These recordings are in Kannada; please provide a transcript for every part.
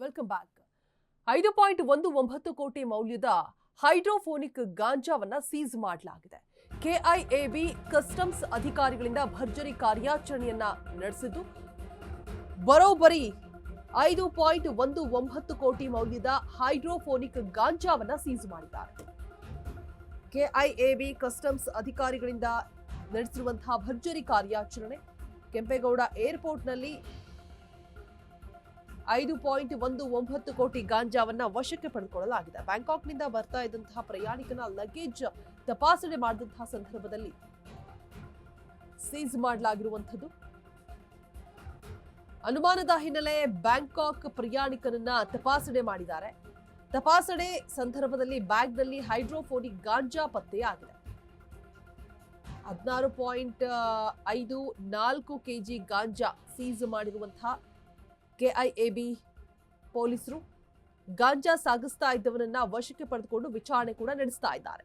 Welcome back. 5.19 ಕೋಟಿ ಮೌಲ್ಯದ ಹೈಡ್ರೋಫೋನಿಕ್ ಗಾಂಜಾವನ್ನ ಸೀಸ್ ಮಾಡಲಾಗಿದೆ. ಕೆಐಎಬಿ ಕಸ್ಟಮ್ಸ್ ಅಧಿಕಾರಿಗಳಿಂದ ಭರ್ಜರಿ ಕಾರ್ಯಾಚರಣೆಯನ್ನ ನಡೆಸಿದ್ದು ಬರೋಬ್ಬರಿ 5.19 ಕೋಟಿ ಮೌಲ್ಯದ ಹೈಡ್ರೋಫೋನಿಕ್ ಗಾಂಜಾವನ್ನ ಸೀಸ್ ಮಾಡಿದ್ದಾರೆ. ಕೆಐಎಬಿ ಕಸ್ಟಮ್ಸ್ ಅಧಿಕಾರಿಗಳಿಂದ ನಡೆಸಿರುವಂತಹ ಭರ್ಜರಿ ಕಾರ್ಯಾಚರಣೆ ಕೆಂಪೇಗೌಡ ಏರ್ಪೋರ್ಟ್ನಲ್ಲಿ 5.19 ಕೋಟಿ ಗಾಂಜಾವನ್ನ ವಶಕ್ಕೆ ಪಡೆದುಕೊಳ್ಳಲಾಗಿದೆ. ಬ್ಯಾಂಕಾಕ್ನಿಂದ ಬರ್ತಾ ಇದ್ದಂತಹ ಪ್ರಯಾಣಿಕನ ಲಗೇಜ್ ತಪಾಸಣೆ ಮಾಡಿದಂತಹ ಸಂದರ್ಭದಲ್ಲಿ ಸೀಸ್ ಮಾಡಲಾಗಿರುವಂಥದ್ದು. ಅನುಮಾನದ ಹಿನ್ನೆಲೆ ಬ್ಯಾಂಕಾಕ್ ಪ್ರಯಾಣಿಕನನ್ನ ತಪಾಸಣೆ ಮಾಡಿದ್ದಾರೆ. ತಪಾಸಣೆ ಸಂದರ್ಭದಲ್ಲಿ ಬ್ಯಾಗ್ನಲ್ಲಿ ಹೈಡ್ರೋಫೋನಿಕ್ ಗಾಂಜಾ ಪತ್ತೆಯಾಗಿದೆ. 16.54 ಕೆಜಿ ಗಾಂಜಾ ಸೀಸ್ ಮಾಡಿರುವಂತಹ ಕೆಐಎಬಿ ಪೊಲೀಸರು ಗಾಂಜಾ ಸಾಗಿಸ್ತಾ ಇದ್ದವನನ್ನ ವಶಕ್ಕೆ ಪಡೆದುಕೊಂಡು ವಿಚಾರಣೆ ಕೂಡ ನಡೆಸ್ತಾ ಇದ್ದಾರೆ.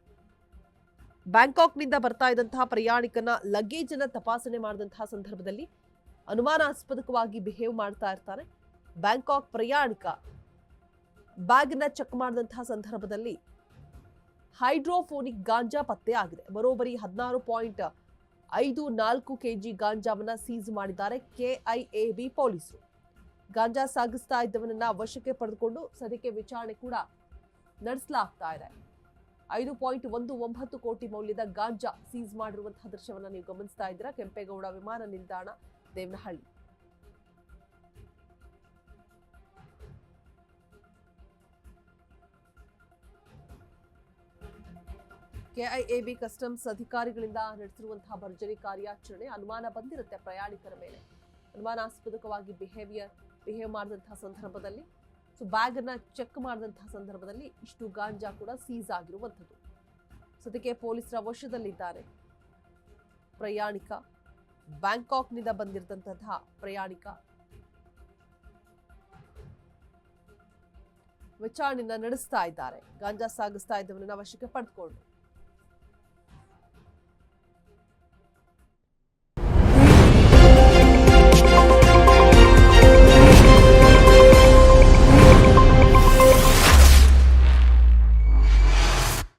ಬ್ಯಾಂಕಾಕ್ನಿಂದ ಬರ್ತಾ ಇದ್ದಂತಹ ಪ್ರಯಾಣಿಕನ ಲಗೇಜ್ ಅನ್ನ ತಪಾಸಣೆ ಮಾಡಿದಂತಹ ಸಂದರ್ಭದಲ್ಲಿ ಅನುಮಾನಾಸ್ಪದಕವಾಗಿ ಬಿಹೇವ್ ಮಾಡ್ತಾ ಇರ್ತಾನೆ. ಬ್ಯಾಂಕಾಕ್ ಪ್ರಯಾಣಿಕ ಬ್ಯಾಗ್ ನ ಚೆಕ್ ಮಾಡಿದಂತಹ ಸಂದರ್ಭದಲ್ಲಿ ಹೈಡ್ರೋಫೋನಿಕ್ ಗಾಂಜಾ ಪತ್ತೆ ಆಗಿದೆ. ಬರೋಬ್ಬರಿ 16.54 ಕೆಜಿ ಗಾಂಜಾವನ್ನ ಸೀಸ್ ಮಾಡಿದ್ದಾರೆ ಕೆಐಎಬಿ ಪೊಲೀಸರು. ಗಾಂಜಾ ಸಾಗಿಸ್ತಾ ಇದ್ದವನನ್ನ ವಶಕ್ಕೆ ಪಡೆದುಕೊಂಡು ಸದ್ಯಕ್ಕೆ ವಿಚಾರಣೆ ಕೂಡ ನಡೆಸಲಾಗ್ತಾ ಇದೆ. 5.19 ಕೋಟಿ ಮೌಲ್ಯದ ಗಾಂಜಾ ಸೀಸ್ ಮಾಡಿರುವಂತಹ ದೃಶ್ಯವನ್ನ ನೀವು ಗಮನಿಸ್ತಾ ಇದ್ದೀರಾ. ಕೆಂಪೇಗೌಡ ವಿಮಾನ ನಿಲ್ದಾಣ, ದೇವನಹಳ್ಳಿ. ಕೆಐಎಬಿ ಕಸ್ಟಮ್ಸ್ ಅಧಿಕಾರಿಗಳಿಂದ ನಡೆಸಿರುವಂತಹ ಭರ್ಜರಿ ಕಾರ್ಯಾಚರಣೆ. ಅನುಮಾನ ಬಂದಿರುತ್ತೆ ಪ್ರಯಾಣಿಕರ ಮೇಲೆ, ಅನುಮಾನಾಸ್ಪದಕವಾಗಿ ಬಿಹೇವ್ ಮಾಡಿದಂತಹ ಸಂದರ್ಭದಲ್ಲಿ, ಬ್ಯಾಗ್ ಅನ್ನ ಚೆಕ್ ಮಾಡಿದಂತಹ ಸಂದರ್ಭದಲ್ಲಿ ಇಷ್ಟು ಗಾಂಜಾ ಕೂಡ ಸೀಸ್ ಆಗಿರುವಂಥದ್ದು. ಸದ್ಯಕ್ಕೆ ಪೊಲೀಸರ ವಶದಲ್ಲಿದ್ದಾರೆ ಪ್ರಯಾಣಿಕ, ಬ್ಯಾಂಕಾಕ್ನಿಂದ ಬಂದಿರದಂತಹ ಪ್ರಯಾಣಿಕ. ವಿಚಾರಣೆಯನ್ನ ನಡೆಸ್ತಾ ಇದ್ದಾರೆ. ಗಾಂಜಾ ಸಾಗಿಸ್ತಾ ಇದ್ದವನನ್ನ ವಶಕ್ಕೆ ಪಡೆದುಕೊಂಡು